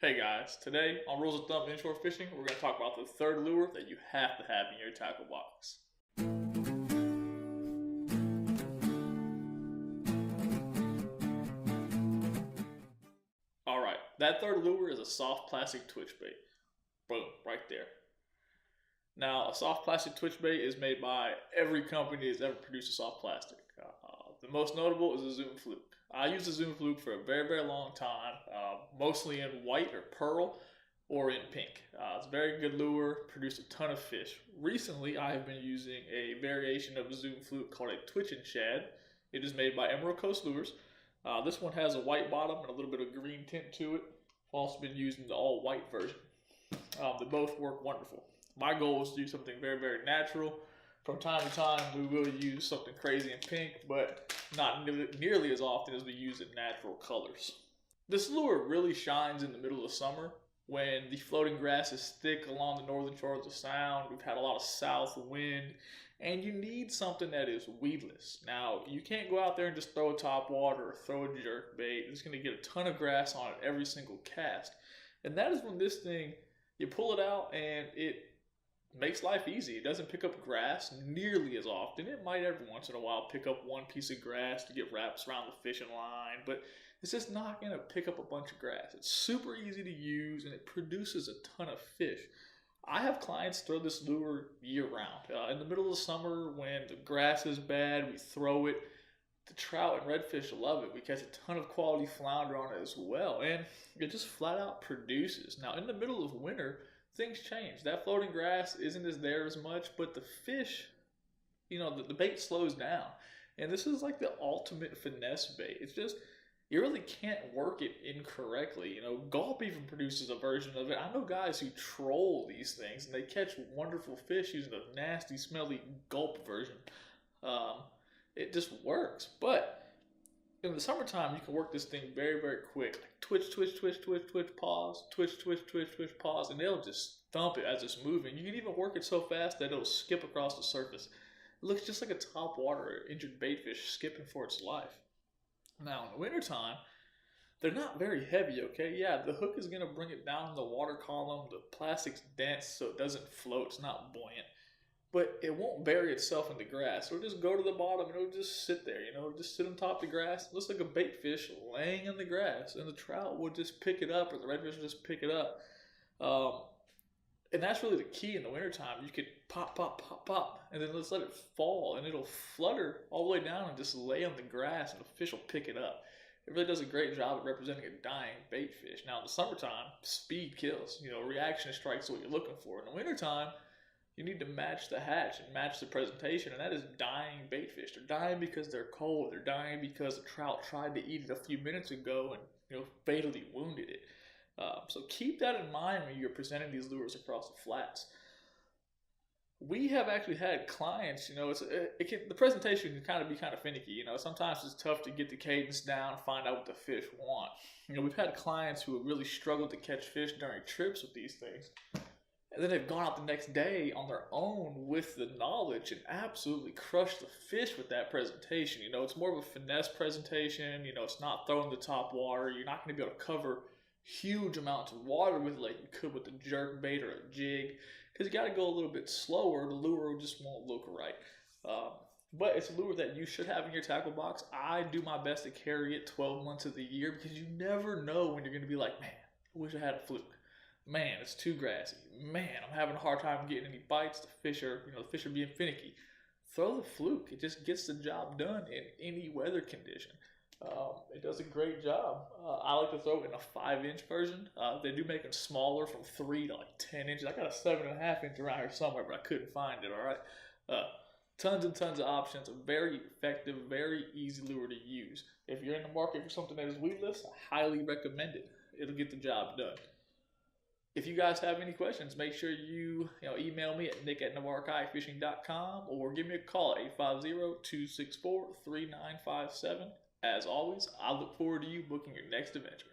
Hey guys, today on Rules of Thumb Inshore Fishing, we're going to talk about the third lure that you have to have in your tackle box. Alright, that third lure is a soft plastic twitch bait. Boom, right there. Now, a soft plastic twitch bait is made by every company that's ever produced a soft plastic. The most notable is the Zoom Fluke. I used the Zoom Fluke for a very long time, mostly in white or pearl or in pink. It's a very good lure, produced a ton of fish. Recently, I have been using a variation of the Zoom Fluke called a Twitch and Shad. It is made by Emerald Coast Lures. This one has a white bottom and a little bit of green tint to it. I've also been using the all white version. They both work wonderful. My goal is to do something very natural. From time to time, we will use something crazy in pink, but not nearly as often as we use it in natural colors. This lure really shines in the middle of summer when the floating grass is thick along the northern shore of the Sound. We've had a lot of south wind, and you need something that is weedless. Now, you can't go out there and just throw a top water or throw a jerk bait. It's going to get a ton of grass on it every single cast. And that is when this thing, you pull it out and it makes life easy. It doesn't pick up grass nearly as often. It might every once in a while pick up one piece of grass to get wraps around the fishing line, but it's just not going to pick up a bunch of grass. It's super easy to use and it produces a ton of fish. I have clients throw this lure year round. In the middle of the summer when the grass is bad, we throw it. The trout and redfish love it. We catch a ton of quality flounder on it as well, and it just flat out produces. Now, in the middle of winter, things change. That floating grass isn't as there as much, but the fish, the bait slows down. And this is like the ultimate finesse bait. It's just, you really can't work it incorrectly. Gulp even produces a version of it. I know guys who troll these things and they catch wonderful fish using a nasty, smelly Gulp version. It just works. But in the summertime, you can work this thing very quick. Like twitch, pause, twitch, pause, and they'll just thump it as it's moving. You can even work it so fast that it'll skip across the surface. It looks just like a top water injured baitfish skipping for its life. Now, in the wintertime, they're not very heavy, okay? Yeah, the hook is going to bring it down in the water column. The plastic's dense, so it doesn't float. It's not buoyant. But it won't bury itself in the grass. It'll just go to the bottom and it'll just sit there, just sit on top of the grass. It looks like a bait fish laying in the grass, and the trout will just pick it up, or the redfish will just pick it up. And that's really the key in the wintertime. You could pop, and then let's let it fall, and it'll flutter all the way down and just lay on the grass, and the fish will pick it up. It really does a great job of representing a dying bait fish. Now, in the summertime, speed kills. Reaction strikes what you're looking for. In the wintertime, you need to match the hatch and match the presentation, and that is dying baitfish. They're dying because they're cold. They're dying because the trout tried to eat it a few minutes ago and fatally wounded it. So keep that in mind when you're presenting these lures across the flats. We have actually had clients, the presentation can kind of finicky. Sometimes it's tough to get the cadence down, find out what the fish want. We've had clients who have really struggled to catch fish during trips with these things. And then they've gone out the next day on their own with the knowledge and absolutely crushed the fish with that presentation. It's more of a finesse presentation. It's not throwing the top water. You're not going to be able to cover huge amounts of water with it like you could with a jerk bait or a jig, because you got to go a little bit slower. The lure just won't look right. But it's a lure that you should have in your tackle box. I do my best to carry it 12 months of the year, because you never know when you're going to be like, man, I wish I had a fluke. Man, it's too grassy. Man, I'm having a hard time getting any bites. The fish are being finicky. Throw the fluke. It just gets the job done in any weather condition. It does a great job. I like to throw it in a 5-inch version. They do make them smaller, from 3 to like 10 inches. I got a 7.5 inch around here somewhere, but I couldn't find it. All right. Tons and tons of options. A very effective, very easy lure to use. If you're in the market for something that is weedless, I highly recommend it. It'll get the job done. If you guys have any questions, make sure you email me at nick@navarrekayakfishing.com or give me a call at 850-264-3957. As always, I look forward to you booking your next adventure.